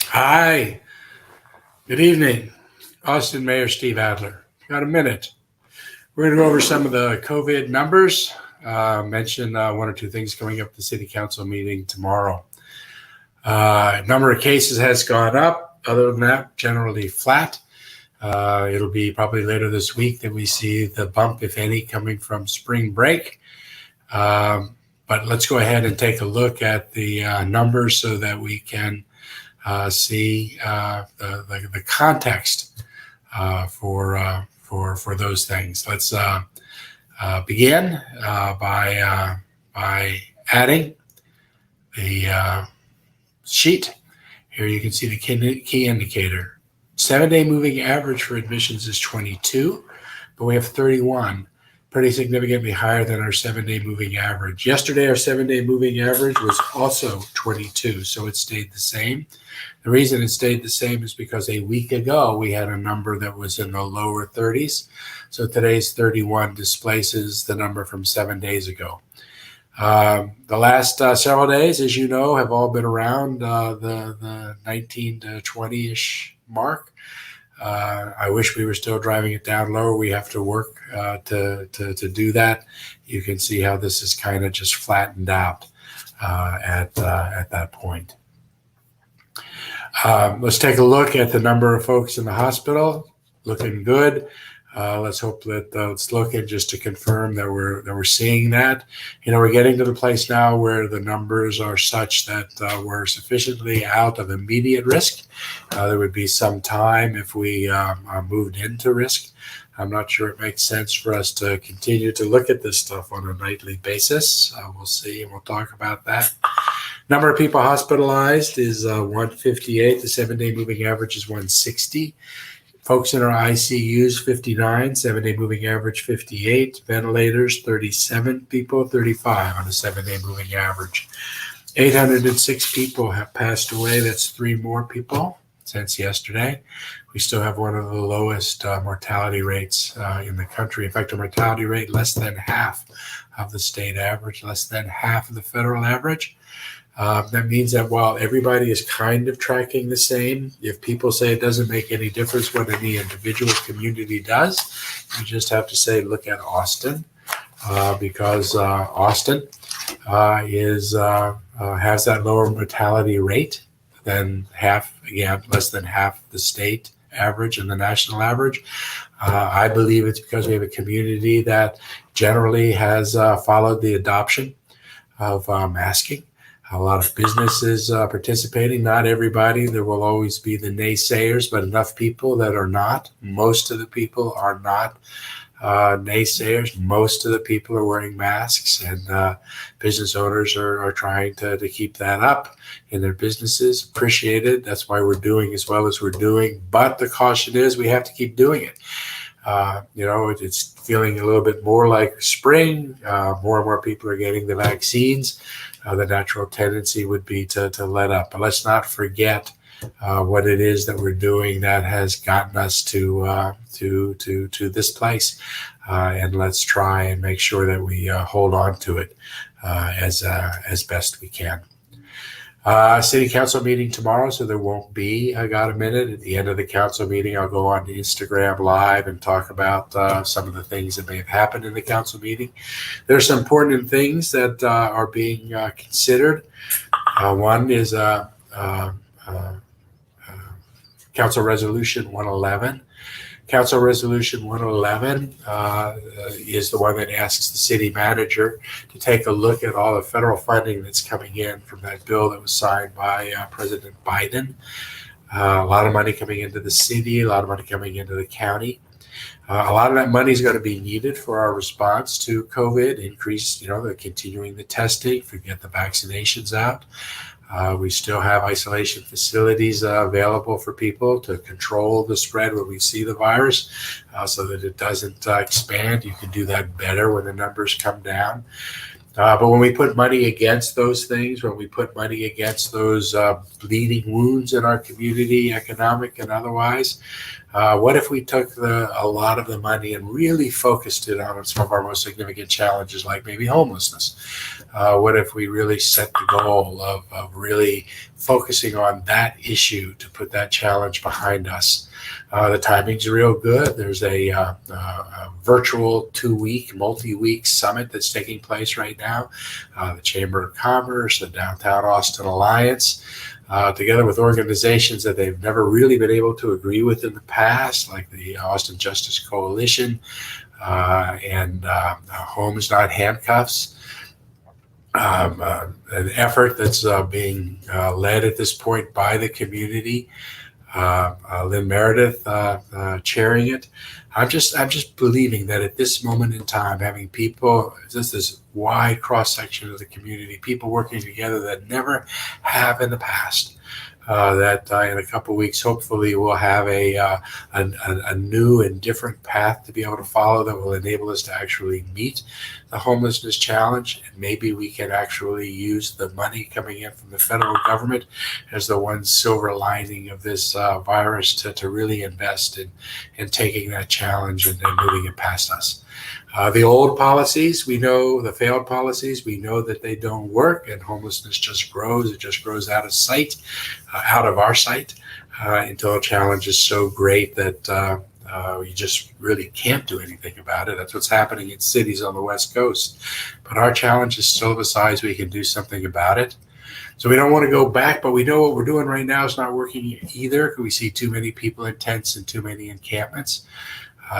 Hi, good evening. Austin Mayor Steve Adler. Got a minute. We're going to go over some of the COVID numbers, mention one or two things coming up at the City Council meeting tomorrow. Number of cases has gone up. Other than that, generally flat. It'll be probably later this week that we see the bump, if any, coming from spring break. But let's go ahead and take a look at the numbers so that we can see the context for those things. Let's begin by adding the sheet. Here you can see the key indicator. 7-day moving average for admissions is 22, but we have 31. Pretty significantly higher than our 7-day moving average. Yesterday, our 7-day moving average was also 22, so it stayed the same. The reason it stayed the same is because a week ago, we had a number that was in the lower 30s. So today's 31 displaces the number from 7 days ago. The last several days, as you know, have all been around the 19 to 20-ish mark. I wish we were still driving it down lower. We have to work to do that. You can see how this is kind of just flattened out at that point. Let's take a look at the number of folks in the hospital. Looking good. Let's hope that let's look at just to confirm that we're seeing that. We're getting to the place now where the numbers are such that we're sufficiently out of immediate risk. There would be some time if we moved into risk. I'm not sure it makes sense for us to continue to look at this stuff on a nightly basis. We'll see, and we'll talk about that. Number of people hospitalized is 158. The 7-day moving average is 160. Folks in our ICUs, 59, 7-day moving average, 58. Ventilators, 37 people, 35 on a 7-day moving average. 806 people have passed away. That's 3 more people since yesterday. We still have one of the lowest mortality rates in the country. In fact, a mortality rate less than half of the state average, less than half of the federal average. That means that while everybody is kind of tracking the same, if people say it doesn't make any difference what any individual community does, you just have to say, look at Austin, because Austin has that lower mortality rate than half, again, less than half the state average and the national average. I believe it's because we have a community that generally has followed the adoption of masking. A lot of businesses participating, not everybody. There will always be the naysayers, but enough people that are not. Most of the people are not naysayers. Most of the people are wearing masks, and business owners are trying to keep that up in their businesses. Appreciate it. That's why we're doing as well as we're doing. But the caution is we have to keep doing it. It's feeling a little bit more like spring. More and more people are getting the vaccines. The natural tendency would be to let up. But let's not forget what it is that we're doing that has gotten us to this place. And let's try and make sure that we hold on to it as best we can. City council meeting tomorrow, so there won't be I Got a Minute. At the end of the council meeting, I'll go on to Instagram Live and talk about some of the things that may have happened in the council meeting. There's some important things that are being considered. One is Council Resolution 111. Council Resolution 111 is the one that asks the city manager to take a look at all the federal funding that's coming in from that bill that was signed by President Biden. A lot of money coming into the city, a lot of money coming into the county. A lot of that money is going to be needed for our response to COVID, increase, the continuing the testing, get the vaccinations out. We still have isolation facilities available for people to control the spread when we see the virus so that it doesn't expand. You can do that better when the numbers come down. But when we put money against those things, when we put money against those bleeding wounds in our community, economic and otherwise, what if we took a lot of the money and really focused it on some of our most significant challenges, like maybe homelessness? What if we really set the goal of really focusing on that issue to put that challenge behind us? The timing's real good. There's a virtual 2-week, multi-week summit that's taking place right now. The Chamber of Commerce, the Downtown Austin Alliance, together with organizations that they've never really been able to agree with in the past, like the Austin Justice Coalition and Homes Not Handcuffs. An effort that's being led at this point by the community. Lynn Meredith chairing it. I'm just believing that at this moment in time, having people, just this wide cross section of the community, people working together that never have in the past, that in a couple of weeks, hopefully, we'll have a new and different path to be able to follow that will enable us to actually meet the homelessness challenge. And maybe we can actually use the money coming in from the federal government as the one silver lining of this virus to really invest in taking that challenge and moving it past us. The old policies, we know, the failed policies, we know that they don't work, and homelessness just grows. It just grows out of sight, out of our sight, until a challenge is so great that you just really can't do anything about it. That's what's happening in cities on the West Coast. But our challenge is still of a size we can do something about it. So we don't want to go back, but we know what we're doing right now is not working either. We see too many people in tents and too many encampments.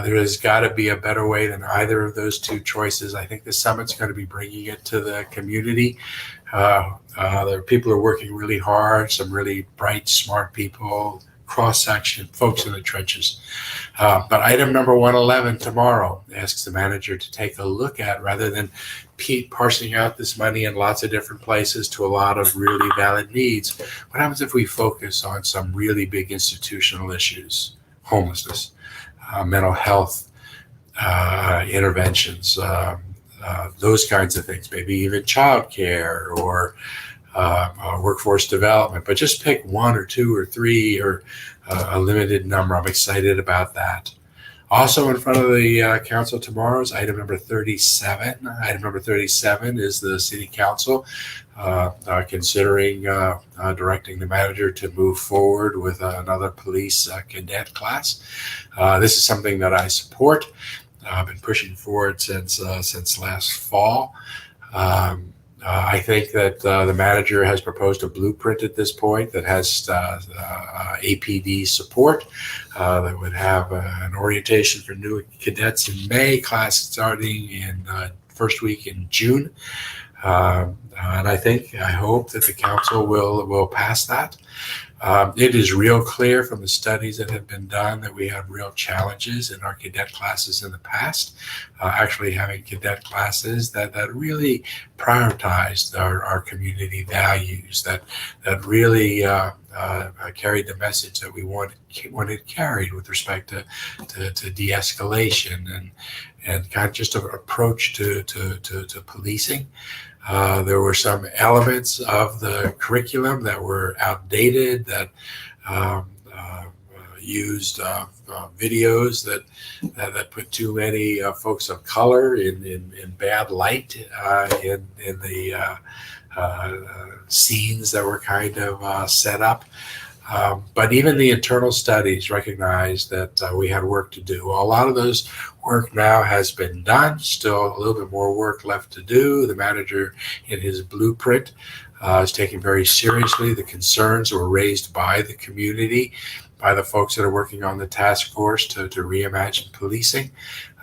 There has got to be a better way than either of those two choices. I think the summit's going to be bringing it to the community. There are people who are working really hard, some really bright, smart people, cross-section, folks in the trenches. But item number 111 tomorrow asks the manager to take a look at, rather than parsing out this money in lots of different places to a lot of really valid needs, what happens if we focus on some really big institutional issues? Homelessness, mental health interventions, those kinds of things, maybe even childcare or workforce development, but just pick one or two or three or a limited number. I'm excited about that. Also in front of the council tomorrow is item number 37. Item number 37 is the city council considering directing the manager to move forward with another police cadet class. This is something that I support. I've been pushing for it since last fall. I think that the manager has proposed a blueprint at this point that has APD support that would have an orientation for new cadets in May, class starting in first week in June. And I hope that the council will pass that. It is real clear from the studies that have been done that we have real challenges in our cadet classes in the past, actually having cadet classes that really prioritized our community values, that really carried the message that we wanted carried with respect to de-escalation and kind of just an approach to policing. There were some elements of the curriculum that were outdated, that used videos that put too many folks of color in bad light in the scenes that were kind of set up. But even the internal studies recognized that we had work to do. Well, a lot of those work now has been done. Still a little bit more work left to do. The manager in his blueprint is taking very seriously the concerns that were raised by the community, by the folks that are working on the task force to reimagine policing.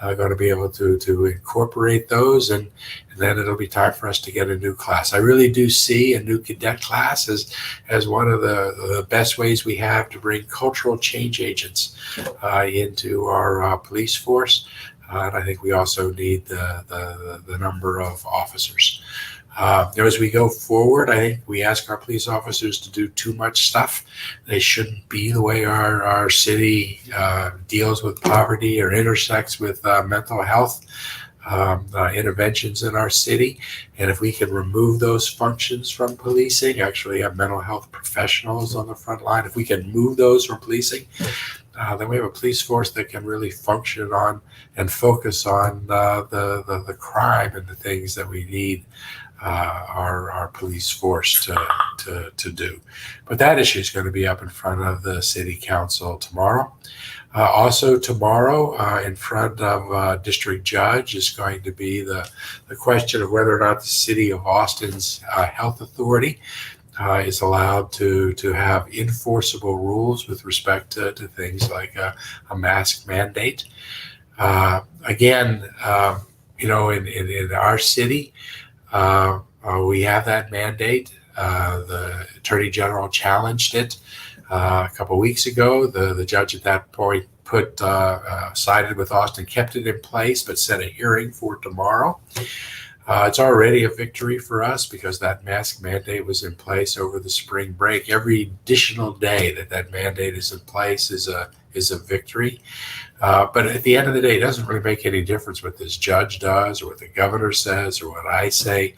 Going to be able to incorporate those, and then it'll be time for us to get a new class. I really do see a new cadet class as one of the best ways we have to bring cultural change agents into our police force. And I think we also need the number of officers. As we go forward, I think we ask our police officers to do too much stuff. They shouldn't be the way our city deals with poverty or intersects with mental health interventions in our city. And if we can remove those functions from policing, actually have mental health professionals on the front line, if we can move those from policing, then we have a police force that can really function on and focus on the crime and the things that we need our police force to do. But that issue is going to be up in front of the city council tomorrow. Also tomorrow, in front of district judge, is going to be the question of whether or not the city of Austin's health authority is allowed to have enforceable rules with respect to things like a mask mandate. Again, in our city, we have that mandate. The Attorney General challenged it a couple of weeks ago. The judge at that point sided with Austin, kept it in place, but set a hearing for tomorrow. It's already a victory for us because that mask mandate was in place over the spring break. Every additional day that mandate is in place is a victory. But at the end of the day, it doesn't really make any difference what this judge does or what the governor says or what I say.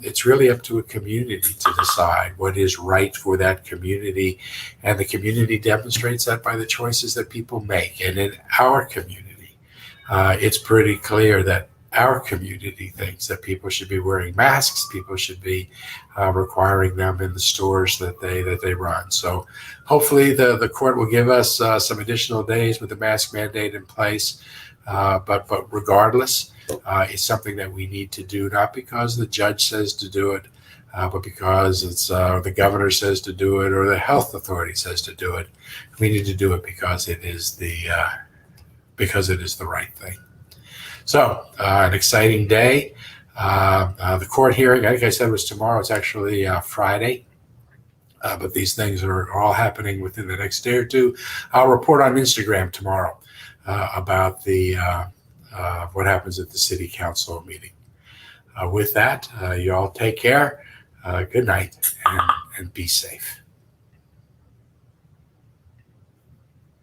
It's really up to a community to decide what is right for that community. And the community demonstrates that by the choices that people make. And in our community, it's pretty clear that our community thinks that people should be wearing masks. People should be requiring them in the stores that they run. So hopefully the court will give us some additional days with the mask mandate in place. But regardless, it's something that we need to do, not because the judge says to do it, but because it's the governor says to do it or the health authority says to do it. We need to do it because it is the right thing. So an exciting day. The court hearing, like I said, was tomorrow. It's actually Friday. But these things are all happening within the next day or two. I'll report on Instagram tomorrow about the what happens at the city council meeting. With that, you all take care. Good night and be safe.